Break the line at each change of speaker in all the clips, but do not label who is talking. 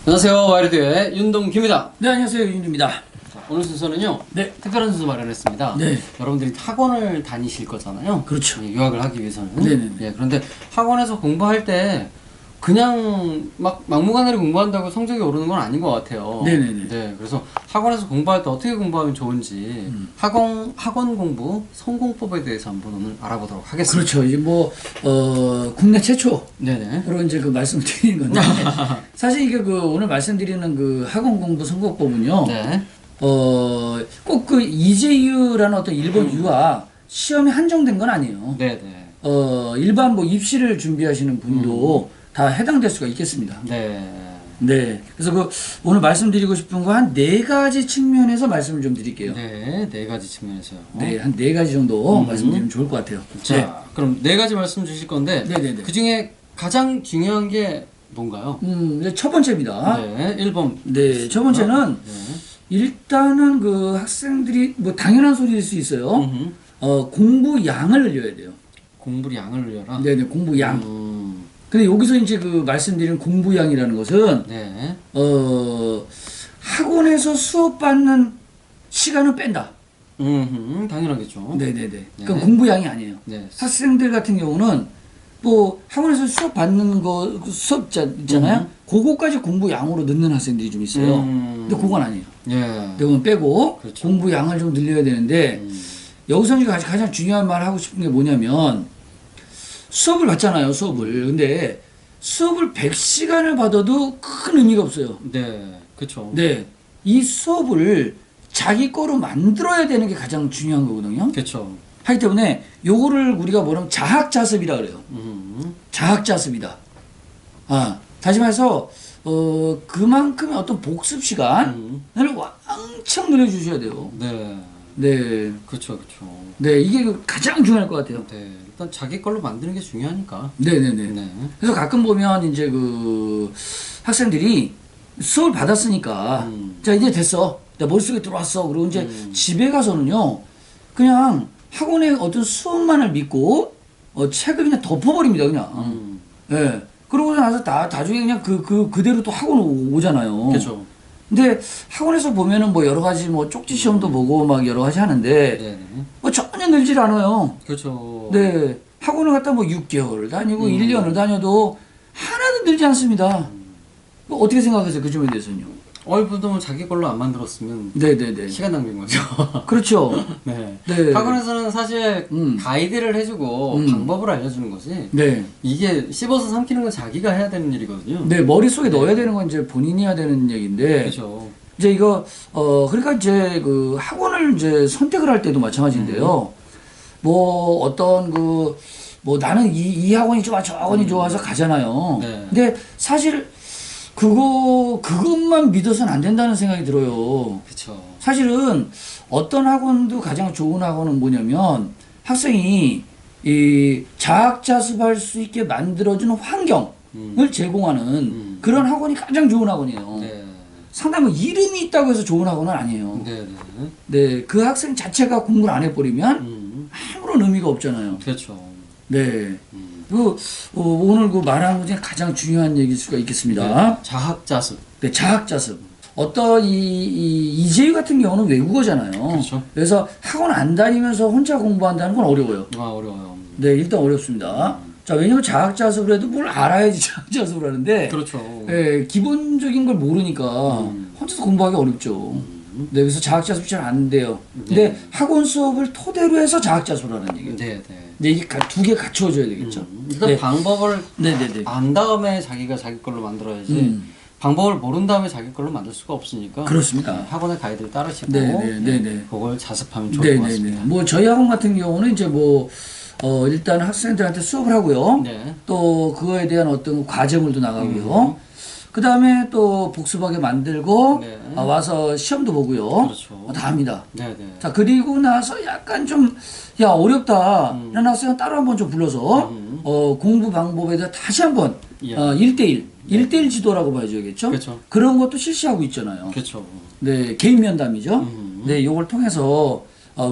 안녕하세요. 와이르드의 윤동규입니다.
네, 안녕하세요. 윤입니다.
오늘 순서는요.
네.
특별한 순서 마련했습니다.
네.
여러분들이 학원을 다니실 거잖아요.
그렇죠.
유학을 하기 위해서는.
네네네.
예, 그런데 학원에서 공부할 때 그냥 막 막무가내로 공부한다고 성적이 오르는 건 아닌 것 같아요.
네네네.
네, 그래서 학원에서 공부할 때 어떻게 공부하면 좋은지 학원 공부 성공법에 대해서 한번 오늘 알아보도록 하겠습니다.
그렇죠. 이제 국내 최초.
네네.
그런 이제 그 말씀을 드리는 건데. 사실 이게 오늘 말씀드리는 그 학원 공부 선거법은요.
네.
꼭 그 이재유라는 어떤 일본 유학 시험에 한정된 건 아니에요.
네네.
일반 입시를 준비하시는 분도 다 해당될 수가 있겠습니다.
네.
네. 그래서 오늘 말씀드리고 싶은 거 한 4가지 측면에서 말씀을 좀 드릴게요.
네, 4가지 측면에서요.
네, 한 4가지 정도 말씀드리면 좋을 것 같아요.
자,
네.
그럼 4가지 말씀 주실 건데,
네네네.
그 중에 가장 중요한 게 뭔가요?
이제 첫 번째입니다.
네, 1번.
네, 첫 번째는
네.
일단은 그 학생들이 당연한 소리일 수 있어요. 공부 양을 늘려야 돼요.
공부 양을 늘려라?
네네, 공부 양. 근데 여기서 이제 그 말씀드린 공부 양이라는 것은,
네.
학원에서 수업받는 시간은 뺀다.
당연하겠죠.
네네네. 그럼 공부 양이 아니에요.
네.
학생들 같은 경우는 학원에서 수업 받는 거 수업 있잖아요. 그거까지 공부 양으로 넣는 학생들이 좀 있어요. 근데 그건 아니에요.
예.
그건 빼고
그렇죠.
공부 양을 좀 늘려야 되는데 여기서 이제 가장 중요한 말 하고 싶은 게 뭐냐면 수업을 받잖아요. 수업을. 근데 수업을 100시간을 받아도 큰 의미가 없어요.
네. 그렇죠.
네. 이 수업을 자기 거로 만들어야 되는 게 가장 중요한 거거든요.
그렇죠.
하기 때문에 요거를 우리가 뭐냐면 자학자습이라 그래요. 자학자습이다. 다시 말해서 그만큼의 어떤 복습 시간을 왕창 늘려주셔야 돼요.
네.
네.
그렇죠. 그렇죠.
네, 이게 가장 중요할 것 같아요.
네. 일단 자기 걸로 만드는 게 중요하니까.
네네네.
네.
그래서 가끔 보면 이제 학생들이 수업을 받았으니까 자, 이제 됐어. 내 머릿속에 들어왔어. 그리고 이제 집에 가서는요, 그냥 학원의 어떤 수업만을 믿고 책을 그냥 덮어버립니다. 그냥. 예. 그러고 나서 나중에 그냥 그대로 또 학원 오잖아요.
그렇죠.
근데 학원에서 보면은 여러 가지 쪽지 시험도 보고 막 여러 가지 하는데
네.
전혀 늘질 않아요.
그렇죠.
네. 학원을 갔다 6개월을 다니고 1년을 다녀도 하나도 늘지 않습니다. 어떻게 생각하세요? 그 점에 대해서는요?
보통 자기 걸로 안 만들었으면
네네네.
시간 낭비인 거죠.
그렇죠.
네.
네.
학원에서는 사실 가이드를 해주고 방법을 알려주는 거지.
네.
이게 씹어서 삼키는 건 자기가 해야 되는 일이거든요.
네, 머릿속에 넣어야 되는 건 이제 본인이 해야 되는 얘기인데.
그렇죠.
이제 이거, 그러니까 이제 학원을 이제 선택을 할 때도 마찬가지인데요. 나는 이 학원이 좋아, 저 학원이 좋아서 가잖아요.
네.
근데 사실 그것만 믿어서는 안 된다는 생각이 들어요.
그렇죠.
사실은 어떤 학원도 가장 좋은 학원은 뭐냐면 학생이 이 자학자습할 수 있게 만들어주는 환경을 제공하는 그런 학원이 가장 좋은 학원이에요.
네.
상당히 이름이 있다고 해서 좋은 학원은 아니에요.
네.
네, 그 학생 자체가 공부를 안 해버리면 아무런 의미가 없잖아요.
그렇죠.
네. 오늘 말한 것 중에 가장 중요한 얘기일 수가 있겠습니다.
네. 자학자습.
네, 자학자습. 어떤 이재유 같은 경우는 외국어잖아요.
그렇죠.
그래서 학원 안 다니면서 혼자 공부한다는 건 어려워요.
어려워요.
네, 일단 어렵습니다. 자, 왜냐면 자학자습을 해도 뭘 알아야지 자학자습을 하는데.
그렇죠.
네, 기본적인 걸 모르니까 혼자서 공부하기 어렵죠. 네, 그래서 자학자습이 잘 안 돼요. 근데
네.
학원 수업을 토대로 해서 자학자습을 하는 얘기예요.
네.
네, 이게 두 개 갖춰져야 되겠죠.
일단
네.
방법을
네네네.
안 다음에 자기가 자기 걸로 만들어야지. 방법을 모른 다음에 자기 걸로 만들 수가 없으니까.
그렇습니다.
네, 학원의 가이드를 따르시고.
네네네.
그걸 자습하면 좋을 것 같습니다.
저희 학원 같은 경우는 이제 일단 학생들한테 수업을 하고요.
네.
또 그거에 대한 어떤 과제물도 나가고요. 그 다음에 또 복습하게 만들고
네.
와서 시험도 보고요.
그렇죠.
다 합니다.
네네.
자, 그리고 나서 약간 좀 어렵다 라는 학생은 따로 한번 좀 불러서 공부 방법에 대해서 다시 한번
예.
1대1 1대1 지도라고 봐야겠죠.
그렇죠.
그런 것도 실시하고 있잖아요.
그렇죠.
네, 개인 면담이죠. 네, 요걸 통해서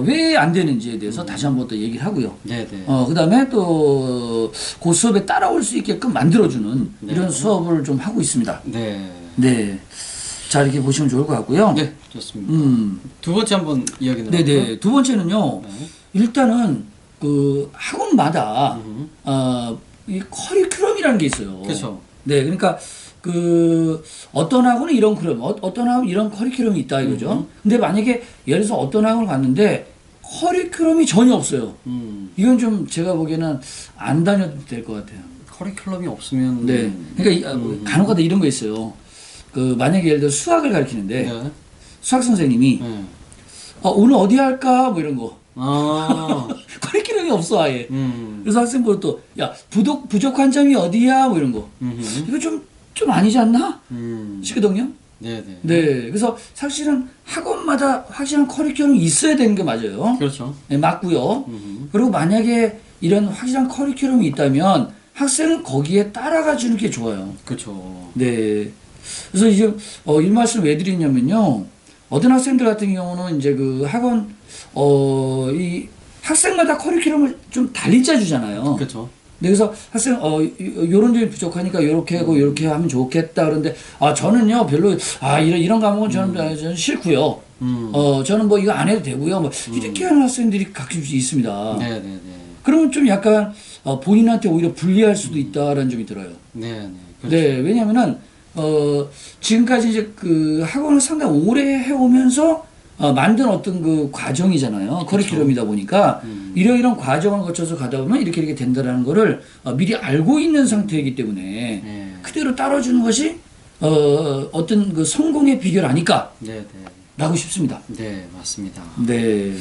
왜 안 되는지에 대해서 다시 한번 또 얘기를 하고요.
네네.
그 다음에 또 그 수업에 따라올 수 있게끔 만들어주는
네.
이런 수업을 좀 하고 있습니다.
네.
네. 자, 이렇게 보시면 좋을 것 같고요.
네, 좋습니다. 두 번째 한번 이야기 나눠볼까요?
네네. 두 번째는요.
네.
일단은 그 학원마다 이 커리큘럼이라는 게 있어요.
그렇죠.
네, 그러니까 그 어떤 학원은 이런 어떤 학원은 이런 커리큘럼이 있다 이거죠. 근데 만약에 예를 들어서 어떤 학원을 갔는데 커리큘럼이 전혀 없어요. 이건 좀 제가 보기에는 안 다녀도 될 것 같아요.
커리큘럼이 없으면
네, 그러니까 간혹가다 이런 거 있어요. 그 만약에 예를 들어 수학을 가르치는데
네.
수학 선생님이
네.
오늘 어디 할까 뭐 이런 거.
아,
커리큘럼이 없어 아예. 그래서 학생들 또 야 부족한 점이 어디야 뭐 이런 거. 이거 좀 아니지 않나 싶거든요.
네네.
네, 그래서 사실은 학원마다 확실한 커리큘럼이 있어야 되는 게 맞아요.
그렇죠.
네, 맞고요. 그리고 만약에 이런 확실한 커리큘럼이 있다면 학생은 거기에 따라가 주는 게 좋아요.
그렇죠.
네. 그래서 이제 이 말씀을 왜 드리냐면요. 어떤 학생들 같은 경우는 이제 그 학원 이 학생마다 커리큘럼을 좀 달리 짜주잖아요.
그렇죠.
네, 그래서 학생 요런 점이 부족하니까 요렇게 하고 요렇게 하면 좋겠다 그런데 저는요 별로 이런 과목은 저는 싫고요. 저는 뭐 이거 안 해도 되고요. 뭐 이렇게 하는 학생들이 가끔씩 있습니다.
네네네.
그러면 좀 약간 본인한테 오히려 불리할 수도 있다라는 점이 들어요.
네네. 그렇죠.
네, 왜냐면은 지금까지 이제 그 학원을 상당히 오래 해오면서 만든 어떤 그 과정이잖아요. 커리큘럼이다 보니까 이런 과정을 거쳐서 가다 보면 이렇게 된다라는 거를 미리 알고 있는 상태이기 때문에
네.
그대로 따라주는 것이 어떤 그 성공의 비결 아닐까?
네네.
라고 싶습니다.
네, 맞습니다.
네.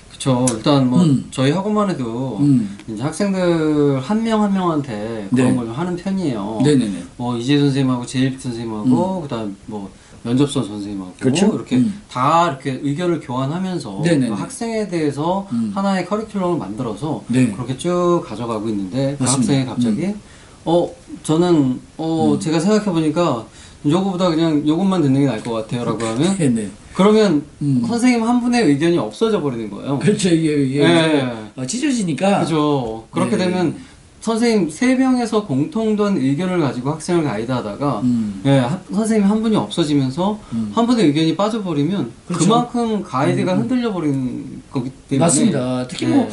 그렇죠. 일단 뭐 저희 학원만 해도 이제 학생들 한 명 한 명한테 그런
네.
걸 하는 편이에요.
네네네.
뭐 이재 선생님하고 제일비 선생님하고 그다음 뭐 면접선 선생님하고
그렇죠.
이렇게 다 이렇게 의견을 교환하면서
네네네.
그 학생에 대해서 하나의 커리큘럼을 만들어서
네.
그렇게 쭉 가져가고 있는데 그
맞습니다.
학생이 갑자기 저는 제가 생각해 보니까 요거보다 그냥 요것만 듣는 게 나을 것 같아요라고 하면
네네.
그러면 선생님 한 분의 의견이 없어져 버리는 거예요.
그렇죠. 이게
네.
찢어지니까.
그죠. 그렇게
네.
되면 선생님 3명에서 공통된 의견을 가지고 학생을 가이드하다가 선생님 한 분이 없어지면서 한 분의 의견이 빠져버리면
그렇죠.
그만큼 가이드가 흔들려 버리는 거기 때문에
맞습니다. 특히 뭐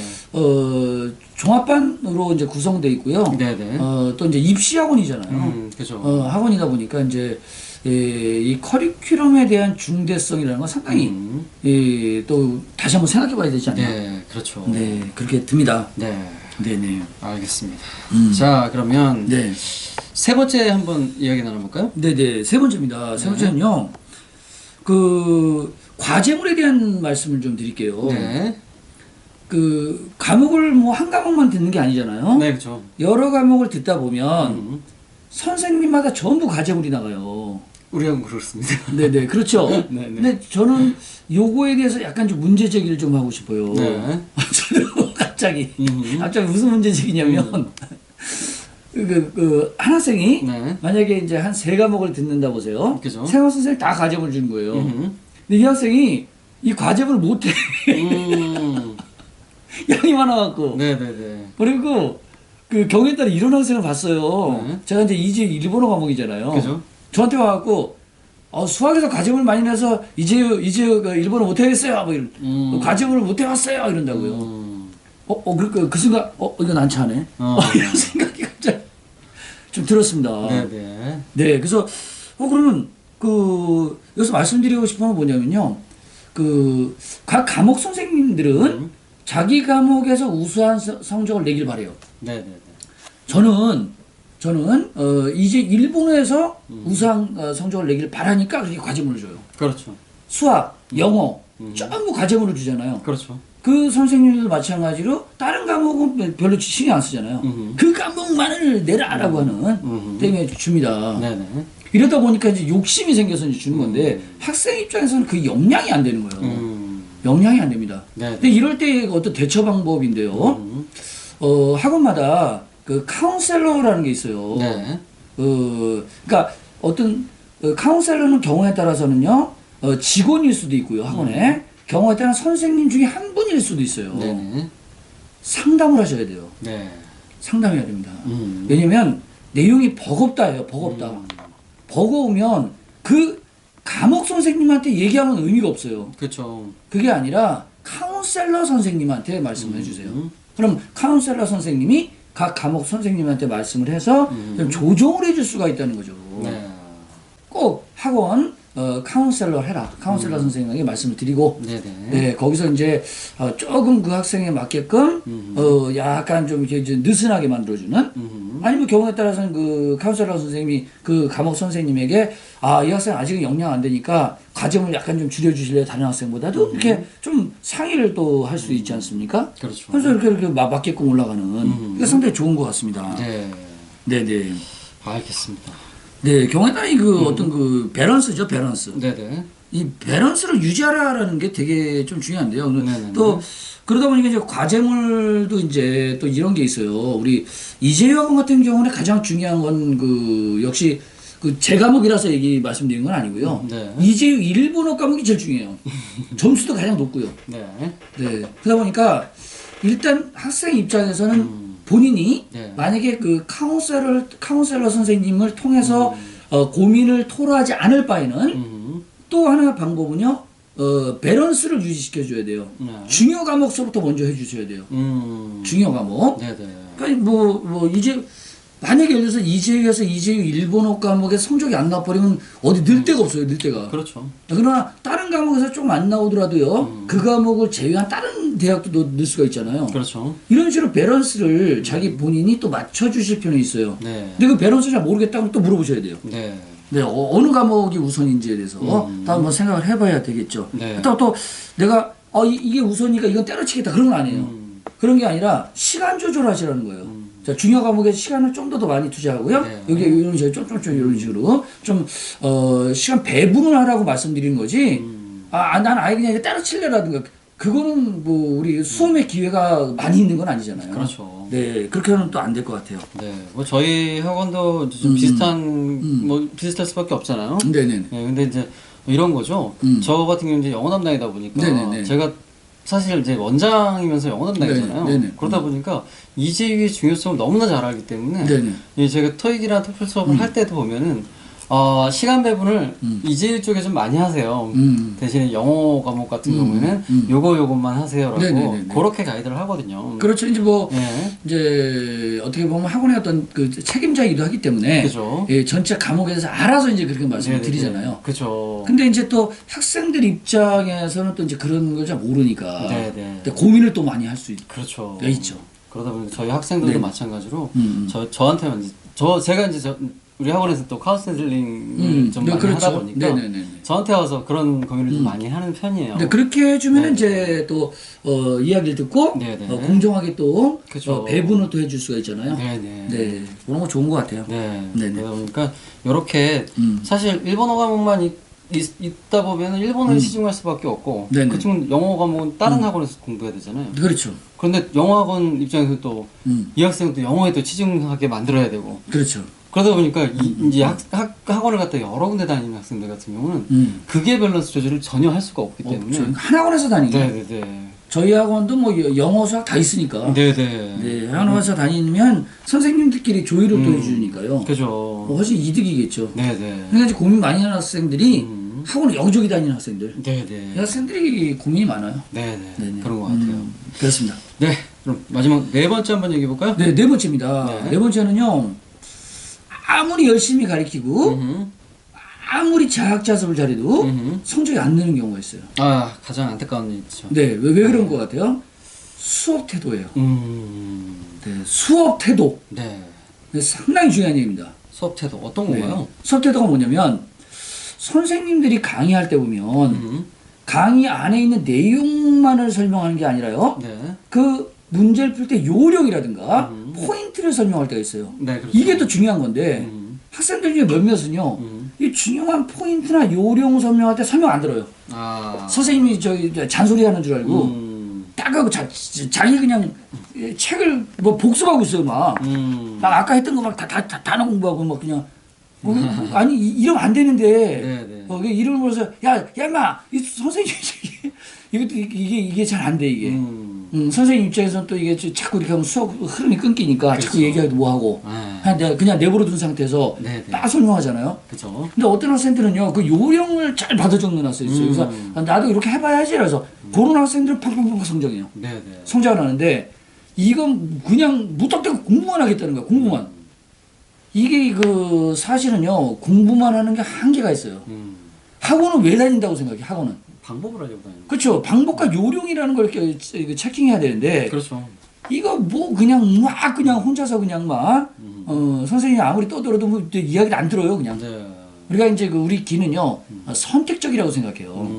종합반으로 이제 구성돼 있고요.
네네.
또 이제 입시 학원이잖아요.
그죠.
학원이다 보니까 이제 이 커리큘럼에 대한 중대성이라는 건 상당히 또 다시 한번 생각해봐야 되지 않나.
네, 그렇죠.
네, 그렇게 듭니다.
네.
네네.
알겠습니다. 자, 그러면
네.
세 번째 한번 이야기 나눠볼까요?
네네. 세 번째입니다. 세 번째는요. 그 과제물에 대한 말씀을 좀 드릴게요.
네.
그 과목을 뭐 한 과목만 듣는 게 아니잖아요.
네, 그렇죠.
여러 과목을 듣다 보면 선생님마다 전부 과제물이 나가요.
우리 학원 그렇습니다.
네네, 그렇죠.
네네.
근데 저는 요거에 대해서 약간 좀 문제 제기를 좀 하고 싶어요.
네.
저는 갑자기 무슨 문제 제기냐면 한 학생이
네.
만약에 이제 한 3과목을 듣는다 보세요.
그죠.
세 선생님 다 과제물 주는 거예요. 근데 이 학생이 이 과제물을 못해. 양이 많아갖고.
네네네.
그리고 그 경우에 따라 이런 학생을 봤어요.
네.
제가 이제 일본어 과목이잖아요.
그죠.
저한테 와갖고 수학에서 과제물 많이 내서 이제 그 일본어 못하겠어요. 뭐 이런 과제물을 못해왔어요. 이런다고요. 그 순간 이거 난처하네. 이런 생각이 갑자기 좀 들었습니다.
네네.
네, 그래서 그러면 그 여기서 말씀드리고 싶은 건 뭐냐면요. 그 각 과목 선생님들은 자기 과목에서 우수한 성적을 내길 바래요.
네네네.
저는 이제 일본어에서 우수한 성적을 내길 바라니까 그렇게 과제물을 줘요.
그렇죠.
수학, 영어 전부 과제물을 주잖아요.
그렇죠.
그 선생님들도 마찬가지로 다른 과목은 별로 신경 안 쓰잖아요. 그 과목만을 내라라고 하는 때문에 줍니다.
네네.
이러다 보니까 이제 욕심이 생겨서 이제 주는 건데 학생 입장에서는 그 역량이 안 되는 거예요. 역량이 안 됩니다.
네네.
근데 이럴 때 어떤 대처 방법인데요. 학원마다 그 카운셀러라는 게 있어요.
네.
그러니까 어떤 카운셀러는 경우에 따라서는요 직원일 수도 있고요 학원에 경우에 따라 선생님 중에 한 분일 수도 있어요.
네네.
상담을 하셔야 돼요.
네.
상담해야 됩니다. 왜냐면 내용이 버겁다예요. 버겁다. 버거우면 그 감옥 선생님한테 얘기하면 의미가 없어요.
그렇죠.
그게 아니라 카운셀러 선생님한테 말씀을 해주세요. 그럼 카운셀러 선생님이 각 감옥 선생님한테 말씀을 해서 좀 조정을 해줄 수가 있다는 거죠.
네.
꼭 학원 카운셀러 해라. 카운셀러 선생님에게 말씀을 드리고,
네네.
네, 거기서 이제 조금 그 학생에 맞게끔 약간 좀 이렇게 이제 느슨하게 만들어주는, 아니면 경우에 따라서는 그 카운셀러 선생님이 그 감옥 선생님에게 이 학생 아직은 역량 안 되니까 과정을 약간 좀 줄여주실래요? 다른 학생보다도 이렇게 좀 상의를 또 할 수 있지 않습니까?
그렇죠.
그래서 이렇게 맞게끔 올라가는 이게 상당히 좋은 것 같습니다.
네.
네네.
알겠습니다.
네, 경우에 따라 그 어떤 그 밸런스죠, 밸런스.
네네.
이 밸런스를 유지하라라는 게 되게 좀 중요한데요.
네네네.
또 그러다 보니까 이제 과제물도 이제 또 이런 게 있어요. 우리 이재유 학원 같은 경우는 가장 중요한 건 그 역시 그 제 과목이라서 얘기 말씀드리는 건 아니고요.
네.
이재유 일본어 과목이 제일 중요해요. 점수도 가장 높고요.
네.
네. 그러다 보니까 일단 학생 입장에서는 본인이
네.
만약에 그 카운셀러 선생님을 통해서 고민을 토로하지 않을 바에는 또 하나 방법은요, 밸런스를 유지시켜줘야 돼요.
네.
중요 과목서부터 먼저 해주셔야 돼요. 중요 과목.
네네.
그러니까 이제 만약에 예를 들어서 이재유에서 이재유 일본어 과목에 성적이 안 나버리면 어디 늘 데가 없어요, 늘 데가.
그렇죠.
그러나 다른 과목에서 좀 안 나오더라도요, 그 과목을 제외한 다른 대학도 넣을 수가 있잖아요.
그렇죠.
이런 식으로 밸런스를 자기 본인이 또 맞춰주실 필요는 있어요.
네.
근데 그 밸런스 잘 모르겠다면 또 물어보셔야 돼요.
네.
네, 어느 과목이 우선인지에 대해서 또 한번 생각을 해봐야 되겠죠.
네.
그렇다고 또 내가 이게 우선이니까 이건 때려치겠다 그런 건 아니에요. 그런 게 아니라 시간 조절하시라는 거예요. 자, 중요 과목에 시간을 좀 더 많이 투자하고요.
네.
여기 이런 식으로 좀 이런 식으로 좀 시간 배분을 하라고 말씀드리는 거지. 난 아예 그냥 이거 때려칠래라든가 그거는 뭐 우리 수험의 기회가 많이 있는 건 아니잖아요.
그렇죠.
네, 그렇게 하면 또 안 될 것 같아요.
네. 뭐 저희 학원도 좀 비슷할 수밖에 없잖아요.
네네.
네. 근데 이제 이런 거죠. 저 같은 경우는 이제 영어 담당이다 보니까
네네네.
제가 사실 이제 원장이면서 영어 담당이잖아요.
네네.
그러다 보니까 이재유의 중요성을 너무나 잘 알기 때문에
네네.
제가 토익이나 토플 수업을 할 때도 보면은 시간 배분을 이재유 쪽에 좀 많이 하세요. 대신에 영어 과목 같은 경우에는 요것만 하세요라고
네네네네.
그렇게 가이드를 하거든요.
그렇죠. 이제
네.
이제 어떻게 보면 학원의 어떤 그 책임자이기도 하기 때문에
그죠.
예, 전체 과목에 대해서 알아서 이제 그렇게 말씀을
네네네.
드리잖아요.
그죠.
근데 이제 또 학생들 입장에서는 또 이제 그런 걸 잘 모르니까
네네.
근데 고민을 또 많이 할 수
그렇죠.
있죠.
그러다 보니까 저희 학생들도
네.
마찬가지로 저한테만 제가 이제 우리 학원에서 또 카운셀링을 좀 많이
그렇죠.
하다 보니까
네네네.
저한테 와서 그런 고민을 좀 많이 하는 편이에요.
네, 그렇게 해주면
네.
이제 또 이야기를 듣고
네네.
공정하게 또
그쵸.
배분을 또 해줄 수가 있잖아요.
네네.
네, 그런 거 좋은 것 같아요.
네.
네네.
그러다 보니까 이렇게 사실 일본어 과목만 있다 보면 일본어에 치중할 수밖에 없고
네네.
그치만 영어 과목은 다른 학원에서 공부해야 되잖아요.
그렇죠.
그런데 영어 학원 입장에서 또 이 학생도 영어에 또 치중하게 만들어야 되고
그렇죠.
그러다 보니까 이제 학원을 갔다 여러 군데 다니는 학생들 같은 경우는 그게 밸런스 조절을 전혀 할 수가 없기 때문에
한 학원에서 다니고
네네네.
저희 학원도 뭐 영어 수학 다 있으니까
네네.
네, 학원에서 다니면 선생님들끼리 조율을 또 해주니까요.
그죠.
훨씬 이득이겠죠.
네네.
그러니까 이제 고민 많이 하는 학생들이 학원을 여기저기 다니는 학생들.
네네.
이 학생들이 고민이 많아요.
네네.
네네.
그런 것 같아요.
그렇습니다.
네. 그럼 마지막 네 번째 한번 얘기해 볼까요?
네, 네 번째입니다.
네.
네 번째는요. 아무리 열심히 가르치고 아무리 자학자습을 잘해도 성적이 안 느는 경우가 있어요.
가장 안타까운 일이죠.
네, 왜 그런 것 같아요? 수업 태도예요. 네, 수업 태도.
네.
네, 상당히 중요한 얘기입니다.
수업 태도 어떤 건가요?
네. 수업 태도가 뭐냐면 선생님들이 강의할 때 보면 강의 안에 있는 내용만을 설명하는 게 아니라요.
네.
그 문제를 풀 때 요령이라든가 포인트를 설명할 때가 있어요.
네, 그렇죠.
이게 더 중요한 건데 학생들 중에 몇몇은요. 이 중요한 포인트나 요령 설명할 때 설명 안 들어요. 선생님이 잔소리하는 줄 알고 딱 하고 자기 그냥 책을 뭐 복습하고 있어요 막. 나 아까 했던 거 막 다 단어 공부하고 막 그냥 아니 이러면 안 되는데 이름을 불러서 야 임마 이 선생님 이것도 이게 잘 안 돼 이게 선생님 입장에서는 또 이게 자꾸 이렇게 하면 수업 흐름이 끊기니까
그렇죠.
자꾸 얘기하기도 뭐하고 그냥 내버려 둔 상태에서
네네.
딱 설명하잖아요.
그죠.
근데 어떤 학생들은요, 그 요령을 잘 받아 적는 학생이 있어요. 그래서 나도 이렇게 해봐야지. 그래서 그런 학생들은 팡팡팡 성장해요.
네네.
성장을 하는데 이건 그냥 무턱대고 공부만 하겠다는 거야. 공부만. 이게 그 사실은요, 공부만 하는 게 한계가 있어요. 학원은 왜 다닌다고 생각해? 학원은.
방법을 하려고 다니는.
그렇죠. 방법과 요령이라는 걸 이렇게 체킹해야 되는데
그렇죠.
이거 뭐 그냥 막 그냥 혼자서 그냥 막 선생님이 아무리 떠들어도 뭐 이야기를 안 들어요 그냥.
네.
우리가 이제 그 우리 귀는요 선택적이라고 생각해요.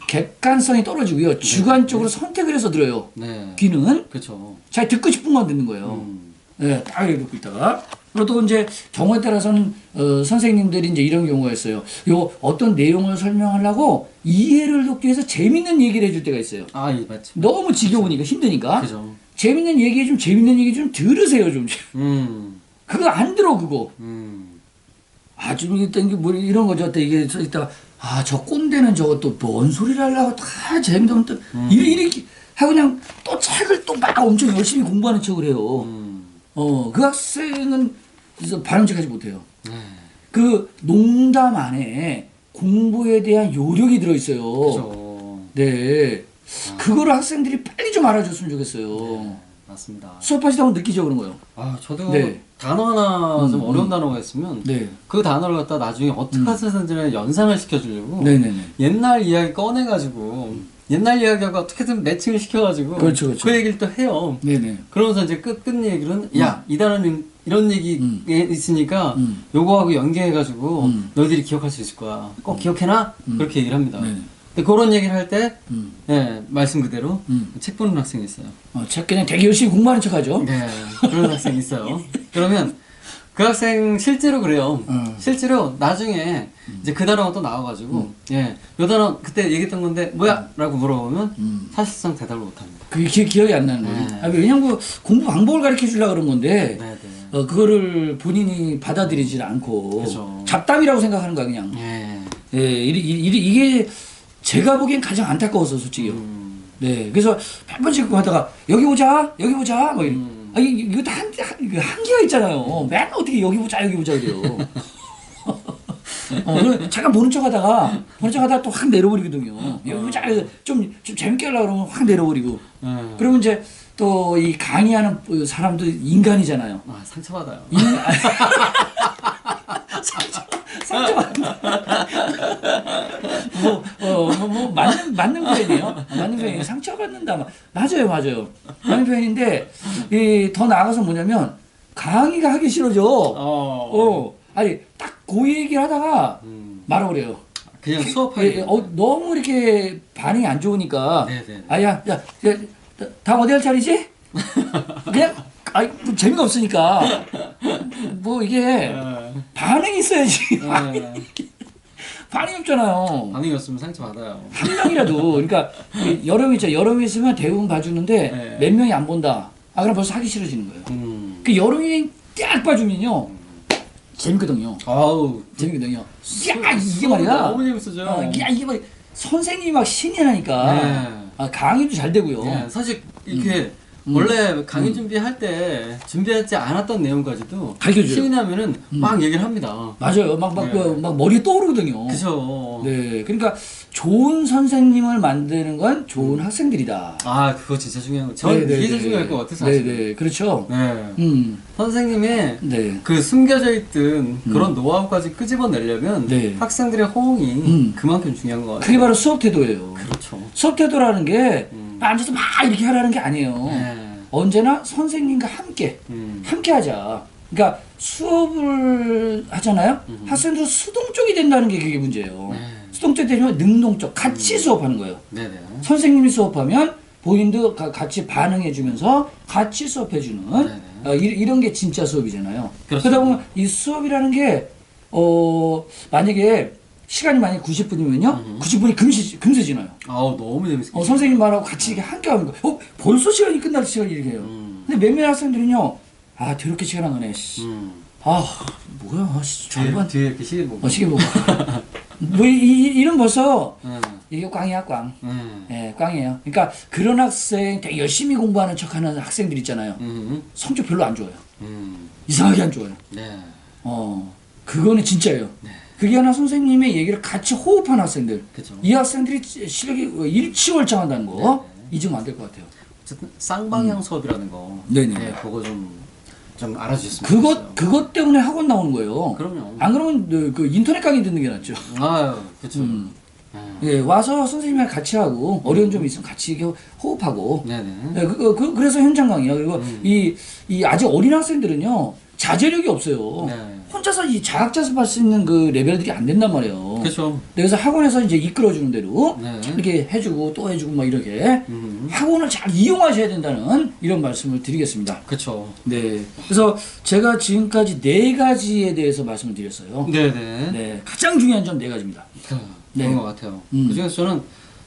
객관성이 떨어지고요 주관적으로 선택을 해서 들어요.
네.
귀는
그렇죠.
잘 듣고 싶은 건 듣는 거예요. 네, 딱 이렇게 듣고 있다가 그리고 또 이제 경우에 따라서는 선생님들이 이제 이런 경우가 있어요. 요 어떤 내용을 설명하려고 이해를 돕기 위해서 재밌는 얘기를 해줄 때가 있어요.
아, 예, 맞죠.
너무 지겨우니까 힘드니까.
그죠.
재밌는 얘기 좀 재밌는 얘기 좀 들으세요 좀. 그거 안 들어 그거. 좀 일단 이게 뭐 이런 거죠. 어때 이게 이따가 저 꼰대는 저것도 뭔 소리를 하려고 다 재미도 없는 이렇게 하고 그냥 또 책을 또 막 엄청 열심히 공부하는 척을 해요. 그 학생은 그래서 바람직하지 못해요. 그 농담 안에 공부에 대한 요령이 들어있어요.
그죠.
네. 그거를 학생들이 빨리 좀 알아줬으면 좋겠어요.
네, 맞습니다.
수업하시다 보면 느끼죠, 그런 거요.
저도
네.
단어 하나 좀 어려운 단어가 있으면
네.
그 단어를 갖다 나중에 어떻게 하든지 연상을 시켜주려고
네네네.
옛날 이야기 꺼내가지고 옛날 이야기하고 어떻게든 매칭을 시켜가지고
그렇죠.
그 얘기를 또 해요.
네네.
그러면서 이제 끝 얘기로는 야, 이 단어는 이런 얘기 있으니까 요거하고 연계해가지고 너희들이 기억할 수 있을 거야. 꼭 기억해놔? 그렇게 얘기를 합니다.
네네.
근데 그런 얘기를 할 때, 예, 말씀 그대로 책 보는 학생이 있어요.
책 그냥 되게 열심히 공부하는 척 하죠.
네, 그런 학생이 있어요. 그러면 그 학생 실제로 그래요. 실제로 나중에 이제 그 단어가 또 나와가지고, 예, 요 단어 그때 얘기했던 건데 뭐야? 라고 물어보면 사실상 대답을 못합니다.
그게 기억이 안 나는 거예요.
네.
왜냐면 그 공부 방법을 가르쳐 주려고 그런 건데,
네,
그거를 본인이 받아들이질 않고,
그죠.
잡담이라고 생각하는 거야, 그냥.
네.
예, 이게 제가 보기엔 가장 안타까워서, 솔직히요. 네. 그래서 몇 번씩 그거 하다가, 여기 보자! 뭐 이래. 이거 다 한계가 있잖아요. 맨날 어떻게 여기 보자 그래요. 잠깐 보는 척 하다가 또 확 내려버리거든요. 여기 보자 해서 좀 재밌게 하려고 그러면 확 내려버리고. 그러면 이제 또 이 강의하는 사람도 인간이잖아요.
상처받아요.
상처받는다. 맞는 표현이에요. 맞는 표현이 상처받는다. 맞아요. 맞는 표현인데, 더 나아가서 뭐냐면, 강의가 하기 싫어져. 아니, 딱 그 얘기를 하다가 말아버려요.
그냥 수업하기.
너무 이렇게 반응이 안 좋으니까.
네네.
야, 다음 어디 할 차리지? 그냥, 뭐 재미가 없으니까. 뭐 이게, 반응이 있어야지. 반응이 없잖아요.
반응이 없으면 상처받아요.
한 명이라도, 그러니까, 여름이 있으면 대부분 봐주는데, 몇 명이 안 본다. 그럼 벌써 하기 싫어지는 거예요. 그 여름이 딱 봐주면요, 재밌거든요. 재밌거든요. 야, 이게 말이야.
너무 재밌어져.
야, 이게 말이야. 선생님이 막 신이 나니까, 강의도 잘 되고요.
네, 사실, 이렇게, 원래 강의 준비할 때 준비하지 않았던 내용까지도
가르쳐줘요.
신이 나면은 막 얘기를 합니다.
맞아요. 막 머리에 떠오르거든요.
그죠.
네. 그러니까 좋은 선생님을 만드는 건 좋은 학생들이다.
그거 진짜 중요한 거. 저는 이게 제일 중요할 것 같아서.
네네. 그렇죠.
네. 선생님의 그 숨겨져 있던 그런 노하우까지 끄집어내려면 학생들의 호응이 그만큼 중요한 것 같아요.
그게 바로 수업 태도예요.
그렇죠.
수업 태도라는 게 앉아서 막 이렇게 하라는 게 아니에요. 언제나 선생님과 함께 하자. 그러니까 수업을 하잖아요. 학생들은 수동적이 된다는 게 그게 문제예요. 수동적이 되면 능동적 같이 수업하는 거예요. 선생님이 수업하면 본인도 같이 반응해주면서 같이 수업해주는 이런 게 진짜 수업이잖아요. 그러다 보면 이 수업이라는 게 만약에 시간이 만약에 90분이면요 90분이 금세 지나요.
너무 재밌어요.
선생님 말하고 같이 이렇게 함께 하는 거. 벌써 시간이 끝날 시간이 이렇게 해요. 근데 몇몇 학생들은요, 더럽게 시간 안 가네. 뭐야, 잘 봐.
뒤에 이렇게 시계 보고.
시계 보고. 이런 벌써 이게 꽝이야, 꽝.
네.
예, 꽝이에요. 그러니까 그런 학생 되게 열심히 공부하는 척하는 학생들 있잖아요. 성적 별로 안 좋아요. 이상하게 안 좋아요.
네.
그거는 진짜예요.
네.
그게 하나 선생님의 얘기를 같이 호흡한 학생들.
그쵸.
이 학생들이 실력이 일치월장한다는 거 잊으면 안 될 것 같아요.
어쨌든 쌍방향 수업이라는 거.
네네.
네, 그거 좀 알아주셨으면 좋겠어요.
그것 때문에 학원 나오는 거예요.
그럼요.
안 그러면 그 인터넷 강의 듣는 게 낫죠.
아유, 그쵸.
예, 와서 선생님이랑 같이 하고 어려운 점이 있으면 같이 이렇게 호흡하고.
네네.
예, 그래서 현장 강의야. 그리고 이 아직 어린 학생들은요 자제력이 없어요.
네.
혼자서 이 자학자습할 수 있는 그 레벨들이 안 된단 말이에요.
그쵸.
그래서 학원에서 이제 이끌어주는 대로
네.
이렇게 해주고 또 해주고 막 이렇게 학원을 잘 이용하셔야 된다는 이런 말씀을 드리겠습니다.
그쵸.
네. 그래서 제가 지금까지 4가지에 대해서 말씀을 드렸어요.
네네.
네. 가장 중요한 점 4가지입니다.
그런
네.
것 같아요. 그중에서 저는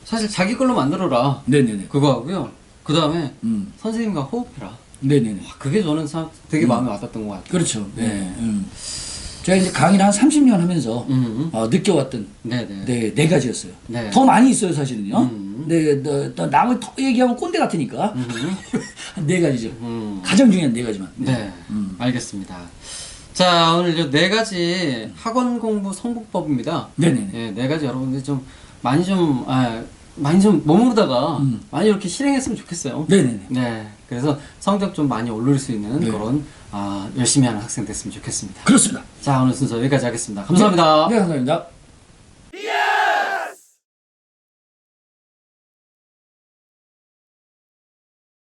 사실 자기 걸로 만들어라.
네네네.
그거 하고요. 그 다음에 선생님과 호흡해라.
네네네.
그게 저는 참 되게 마음에 와닿던 것 같아요.
그렇죠. 네. 제가 이제 강의를 한 30년 하면서 느껴왔던
네네.
4가지였어요.
네.
더 많이 있어요, 사실은요. 네, 남을 더 얘기하면 꼰대 같으니까. 4가지죠. 가장 중요한 4가지만.
네. 알겠습니다. 자, 오늘 이 4가지 학원 공부 성공법입니다.
네네네.
네, 4가지 여러분들이 좀 많이 좀 머무르다가 많이 이렇게 실행했으면 좋겠어요.
네네네.
네. 그래서 성적 좀 많이 오를 수 있는
네.
그런 열심히 하는 학생 됐으면 좋겠습니다.
그렇습니다.
자, 오늘 순서 여기까지 하겠습니다. 감사합니다.
네, 감사합니다.